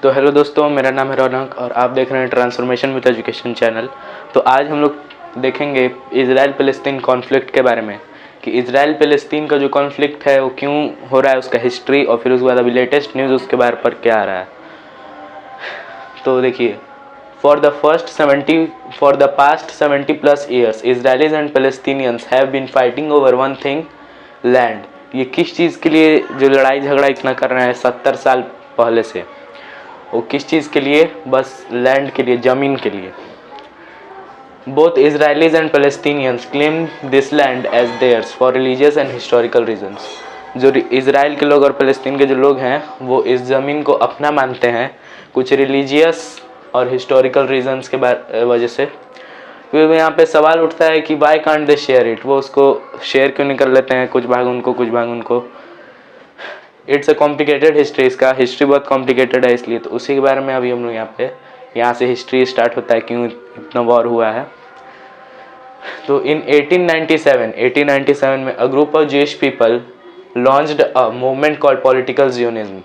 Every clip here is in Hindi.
तो हेलो दोस्तों, मेरा नाम है रौनक और आप देख रहे हैं ट्रांसफॉर्मेशन विद एजुकेशन चैनल। तो आज हम लोग देखेंगे इजराइल फ़लस्तीन कॉन्फ्लिक्ट के बारे में कि इजराइल फ़लस्तीन का जो कॉन्फ्लिक्ट है वो क्यों हो रहा है, उसका हिस्ट्री, और फिर उसके बाद अभी लेटेस्ट न्यूज़ उसके बारे पर क्या आ रहा है। तो देखिए, for the past 70+ years Israelis and Palestinians have been fighting over one thing, land. ये किस चीज़ के लिए जो लड़ाई झगड़ा इतना कर रहे हैं 70 साल पहले से, वो किस चीज़ के लिए? बस लैंड के लिए, ज़मीन के लिए। Both Israelis and Palestinians claim this land as theirs for religious and historical reasons। जो इसराइल के लोग और फ़लस्तीन के जो लोग हैं वो इस ज़मीन को अपना मानते हैं, कुछ रिलीजियस और हिस्टोरिकल रीजंस के वजह से। फिर यहाँ पे सवाल उठता है कि why can't they share it, वो उसको शेयर क्यों नहीं कर लेते हैं, कुछ भाग उनको कुछ भाग उनको। इट्स अ कॉम्प्लिकेटेड हिस्ट्री, इसका हिस्ट्री बहुत कॉम्प्लिकेटेड है, इसलिए तो उसी के बारे में अभी हम लोग यहाँ से हिस्ट्री स्टार्ट होता है, क्यों इतना वॉर हुआ है। तो इन 1897 में a group of Jewish people launched a movement called political Zionism.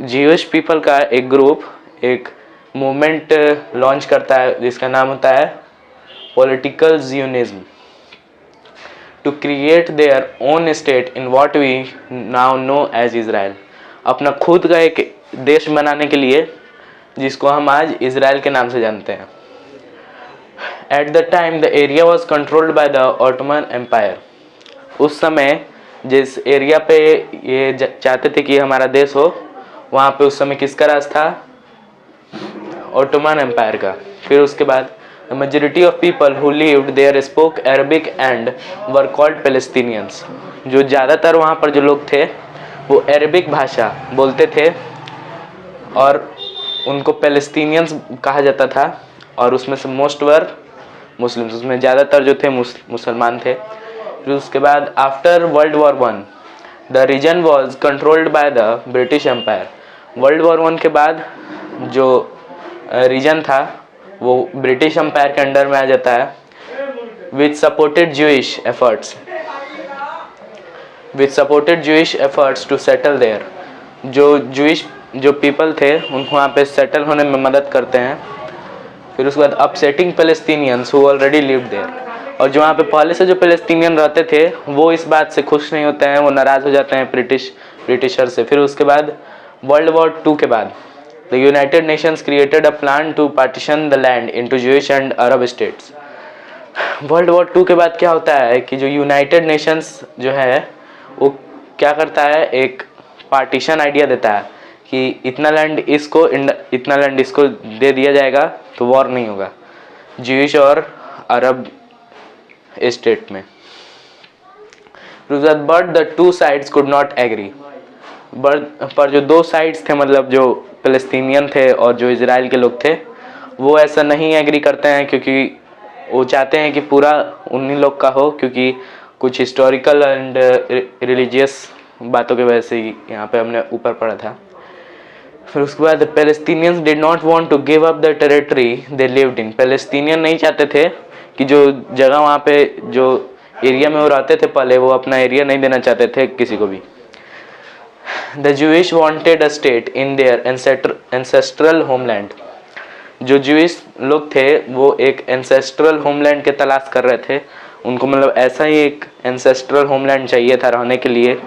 Jewish people का एक ग्रुप एक मूवमेंट लॉन्च करता है जिसका नाम होता है political Zionism, to create their own state in what we now know as Israel. अपना खुद का एक देश बनाने के लिए, जिसको हम आज इज़राइल के नाम से जानते हैं। At the time the area was controlled by the Ottoman Empire. उस समय जिस एरिया पे ये चाहते थे कि हमारा देश हो, वहाँ पे उस समय किसका राज था? ऑटोमन एम्पायर का। फिर उसके बाद the majority of people who lived there spoke Arabic and were called Palestinians. जो ज़्यादातर वहाँ पर जो लोग थे वो अरबिक भाषा बोलते थे और उनको पैलेस्टीनियंस कहा जाता था, और उसमें से मोस्ट वर मुस्लिम्स, उसमें ज़्यादातर जो थे मुसलमान थे। फिर उसके बाद after World War One the region was controlled by the British Empire. World War One के बाद जो रीजन था वो ब्रिटिश एम्पायर के अंडर में आ जाता है, which supported Jewish efforts to settle there. जो पीपल थे उनको वहाँ पे सेटल होने में मदद करते हैं। फिर उसके बाद upsetting Palestinians who already lived there. और जो वहाँ पे पहले से जो पैलेस्टीनियन रहते थे वो इस बात से खुश नहीं होते हैं, वो नाराज़ हो जाते हैं ब्रिटिशर से। फिर उसके बाद वर्ल्ड वॉर 2 के बाद the United Nations created a plan to partition the land into Jewish and Arab states. World War 2 के बाद क्या होता है कि जो यूनाइटेड नेशंस जो है वो क्या करता है, एक पार्टीशन आइडिया देता है कि इतना लैंड इसको दे दिया जाएगा तो वॉर नहीं होगा ज्यूइश और अरब स्टेट में। But the two sides could not agree. पर जो दो साइड्स थे, मतलब जो पैलेस्टीनियन थे और जो इजराइल के लोग थे, वो ऐसा नहीं एग्री करते हैं, क्योंकि वो चाहते हैं कि पूरा उन्हीं लोग का हो, क्योंकि कुछ हिस्टोरिकल एंड रिलीजियस बातों की वजह से यहाँ पे हमने ऊपर पढ़ा था। फिर उसके बाद Palestinians did not want to give up the territory they lived in. Palestinian नहीं चाहते थे कि जो जगह वहाँ पे जो एरिया में वो रहते थे पहले, वो अपना एरिया नहीं देना चाहते थे किसी को भी। The Jewish wanted a state in their ancestral homeland. जो ज्यूइश लोग थे वो एक एंसेस्ट्रल होमलैंड के तलाश कर रहे थे, उनको मतलब ऐसा ही एक एंसेस्ट्रल होमलैंड चाहिए था रहने के लिए।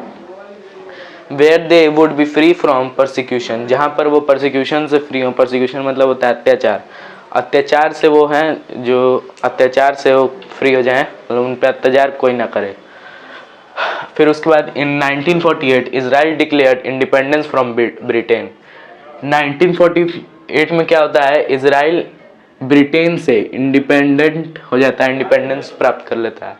Where they would be free from persecution, जहाँ पर वो परसिक्यूशन से फ्री हो। परसिक्यूशन मतलब होता है अत्याचार से वो हैं, जो अत्याचार से वो फ्री हो जाएं, मतलब उन पर अत्याचार कोई ना करे। फिर उसके बाद इन 1948 Israel declared independence from Britain. 1948 में क्या होता है, इजराइल ब्रिटेन से इंडिपेंडेंट हो जाता है, इंडिपेंडेंस प्राप्त कर लेता है।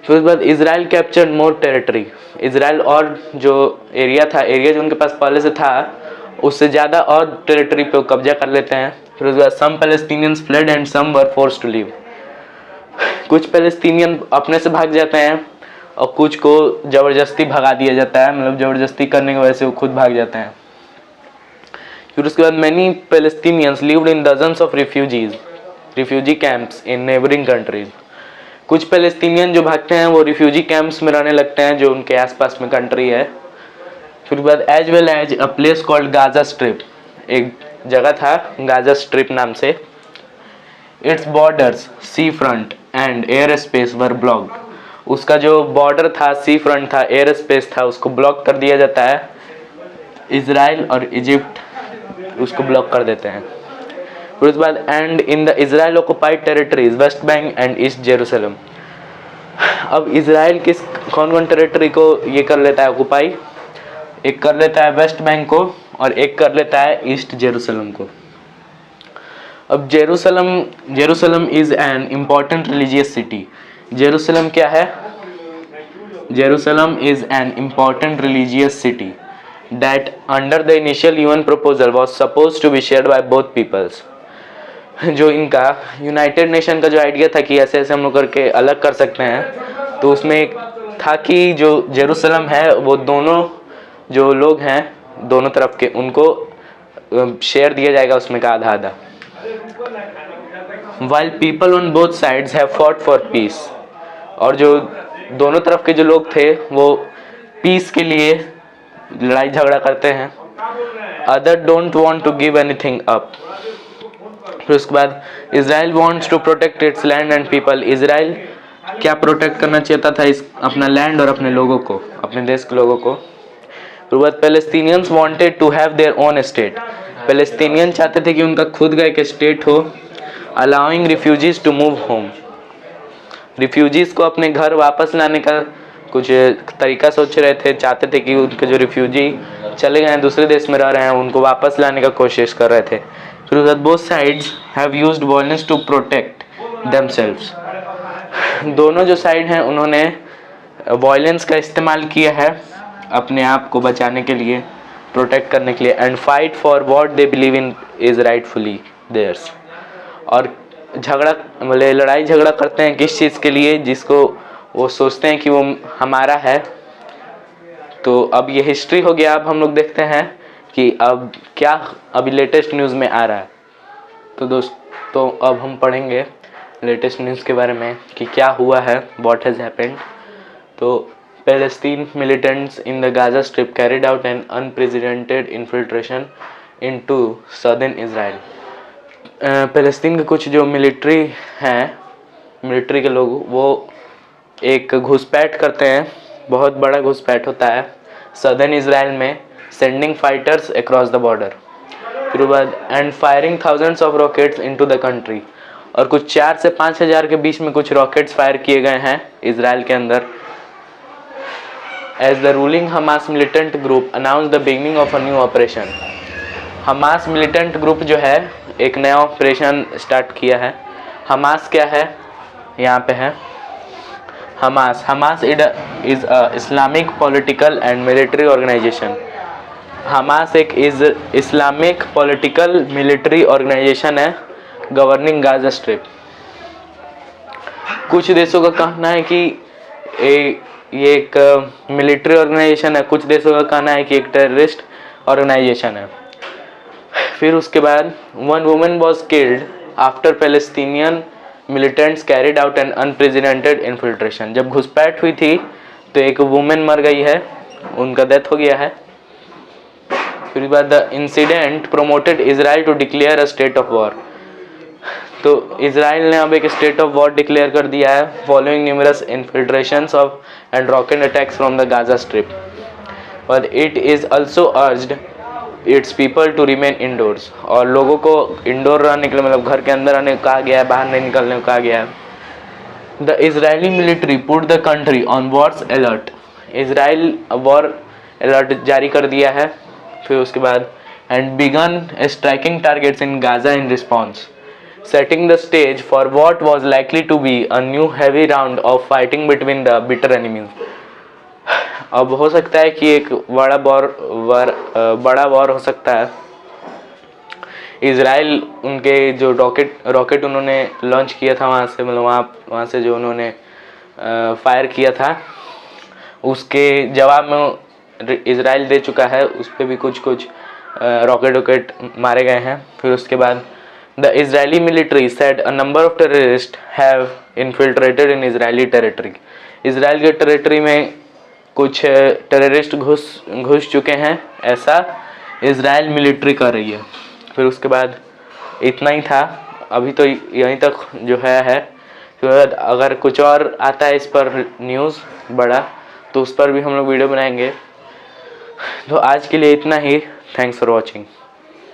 फिर उसके बाद इजराइल कैप्चर्ड मोर टेरिटरी। इजराइल और जो एरिया जो उनके पास पहले से था उससे ज़्यादा और टेरिटरी पे कब्जा कर लेते हैं। फिर उसके बाद some Palestinians fled and some were forced to leave. कुछ पैलेस्टीनियन अपने से भाग जाते हैं और कुछ को ज़बरदस्ती भगा दिया जाता है, मतलब ज़बरदस्ती करने की वजह से वो खुद भाग जाते हैं। फिर उसके बाद many Palestinians lived in dozens of refugee camps in neighbouring countries. कुछ पैलेस्टीनियन जो भागते हैं वो रिफ्यूजी कैंप्स में रहने लगते हैं जो उनके आसपास में कंट्री है। फिर बाद as well as a place called Gaza Strip. एक जगह था गाजा स्ट्रिप नाम से। Its borders, sea front and air space were blocked. उसका जो बॉर्डर था, सी फ्रंट था, एयर स्पेस था, उसको ब्लॉक कर दिया जाता है। इजराइल और इजिप्ट उसको ब्लॉक कर देते हैं। फिर उसके बाद and in the Israel occupied territories West Bank and east Jerusalem. अब इजराइल किस कौन कौन टेरिटरी को ये कर लेता है ऑक्युपाई? एक कर लेता है वेस्ट बैंक को और एक कर लेता है ईस्ट जेरूसलम को। अब Jerusalem is an important religious city. Jerusalem क्या है? Jerusalem is an important religious city that under the initial UN proposal was supposed to be shared by both peoples। जो इनका यूनाइटेड नेशन का जो आइडिया था कि ऐसे ऐसे हम लोग करके अलग कर सकते हैं, तो उसमें एक था कि जो जेरूसलम है वो दोनों जो लोग हैं दोनों तरफ के उनको शेयर दिया जाएगा उसमें का आधा आधा। While people on both sides have fought for peace, और जो दोनों तरफ के जो लोग थे वो पीस के लिए लड़ाई झगड़ा करते हैं। Other don't want to give anything up. फिर उसके बाद Israel wants to protect its land and people. Israel क्या प्रोटेक्ट करना चाहता था? इस अपना लैंड और अपने लोगों को, अपने देश के लोगों को। फिर बाद Palestinians wanted to have their own state. Palestinian चाहते थे कि उनका खुद का एक स्टेट हो। Allowing refugees to move home. Refugees को अपने घर वापस लाने का कुछ तरीका सोच रहे थे, चाहते थे कि उनके जो रिफ्यूजी चले गए हैं दूसरे देश में रह रहे हैं उनको वापस लाने का कोशिश कर रहे थे। फिर उसके बाद both sides have used violence to protect themselves. दोनों जो साइड हैं उन्होंने वायलेंस का इस्तेमाल किया है अपने आप को बचाने के लिए, प्रोटेक्ट करने के लिए। And fight for what they believe in is rightfully theirs. और झगड़ा मतलब लड़ाई झगड़ा करते हैं किस चीज़ के लिए? जिसको वो सोचते हैं कि वो हमारा है। तो अब ये हिस्ट्री हो गया। अब हम लोग देखते हैं कि अब क्या अभी लेटेस्ट न्यूज़ में आ रहा है। तो दोस्तों अब हम पढ़ेंगे लेटेस्ट न्यूज़ के बारे में कि क्या हुआ है, व्हाट हैज़ हैपेंड। तो Palestine militants in the Gaza strip carried out an unprecedented infiltration into southern Israel. Palestine के कुछ जो मिलिट्री हैं, मिलिट्री के लोग, वो एक घुसपैठ करते हैं, बहुत बड़ा घुसपैठ होता है सदर्न इजराइल में, sending fighters across the border. फिर बाद and firing thousands of rockets into the country. और कुछ 4 से 5 हज़ार के बीच में कुछ रॉकेट्स फायर किए गए हैं इजराइल के अंदर। As the ruling Hamas militant group announce the beginning of a new operation. Hamas militant group जो है एक नया ऑपरेशन स्टार्ट किया है। हमास क्या है? यहाँ पे है Hamas is a Islamic political and military organisation. Hamas एक इस्लामिक पॉलिटिकल मिलिट्री ऑर्गेनाइजेशन है गवर्निंग गाजा स्ट्रिप। कुछ देशों का कहना है कि ये एक मिलिट्री ऑर्गेनाइजेशन है, कुछ देशों का कहना है कि एक टेररिस्ट ऑर्गेनाइजेशन है। फिर उसके बाद one women was killed after Palestinian militants carried out an unprecedented infiltration. जब घुसपैठ हुई थी तो एक वुमेन मर गई है, उनका डेथ हो गया है। फिर बाद the incident promoted Israel to declare a state of war. तो इजराइल ने अब एक स्टेट ऑफ वॉर डिक्लेयर कर दिया है following numerous infiltrations of and rocket attacks from the Gaza Strip. But it is also urged its people to remain indoors. और लोगों को इंडोर रहने के लिए, मतलब घर के अंदर रहने को कहा गया है, बाहर नहीं निकलने को कहा गया है। The Israeli military put the country on war's alert. Israel war alert जारी कर दिया है। फिर उसके बाद and began striking targets in Gaza in response, setting the stage for what was likely to be a new heavy round of fighting between the bitter enemies. अब हो सकता है कि एक बड़ा वॉर हो सकता है। इजराइल उनके जो रॉकेट उन्होंने लॉन्च किया था वहाँ से, मतलब वहाँ से जो उन्होंने फायर किया था उसके जवाब में इजराइल दे चुका है, उस पर भी कुछ रॉकेट मारे गए हैं। फिर उसके बाद the Israeli military said a number of terrorist have infiltrated in Israeli territory. Israel के टेरिटरी में कुछ टेररिस्ट घुस चुके हैं, ऐसा इजराइल मिलिट्री कर रही है। फिर उसके बाद इतना ही था, अभी तो यहीं तक जो है। फिर अगर कुछ और आता है इस पर न्यूज़ बड़ा, तो उस पर भी हम लोग वीडियो बनाएंगे। तो आज के लिए इतना ही। Thanks for watching.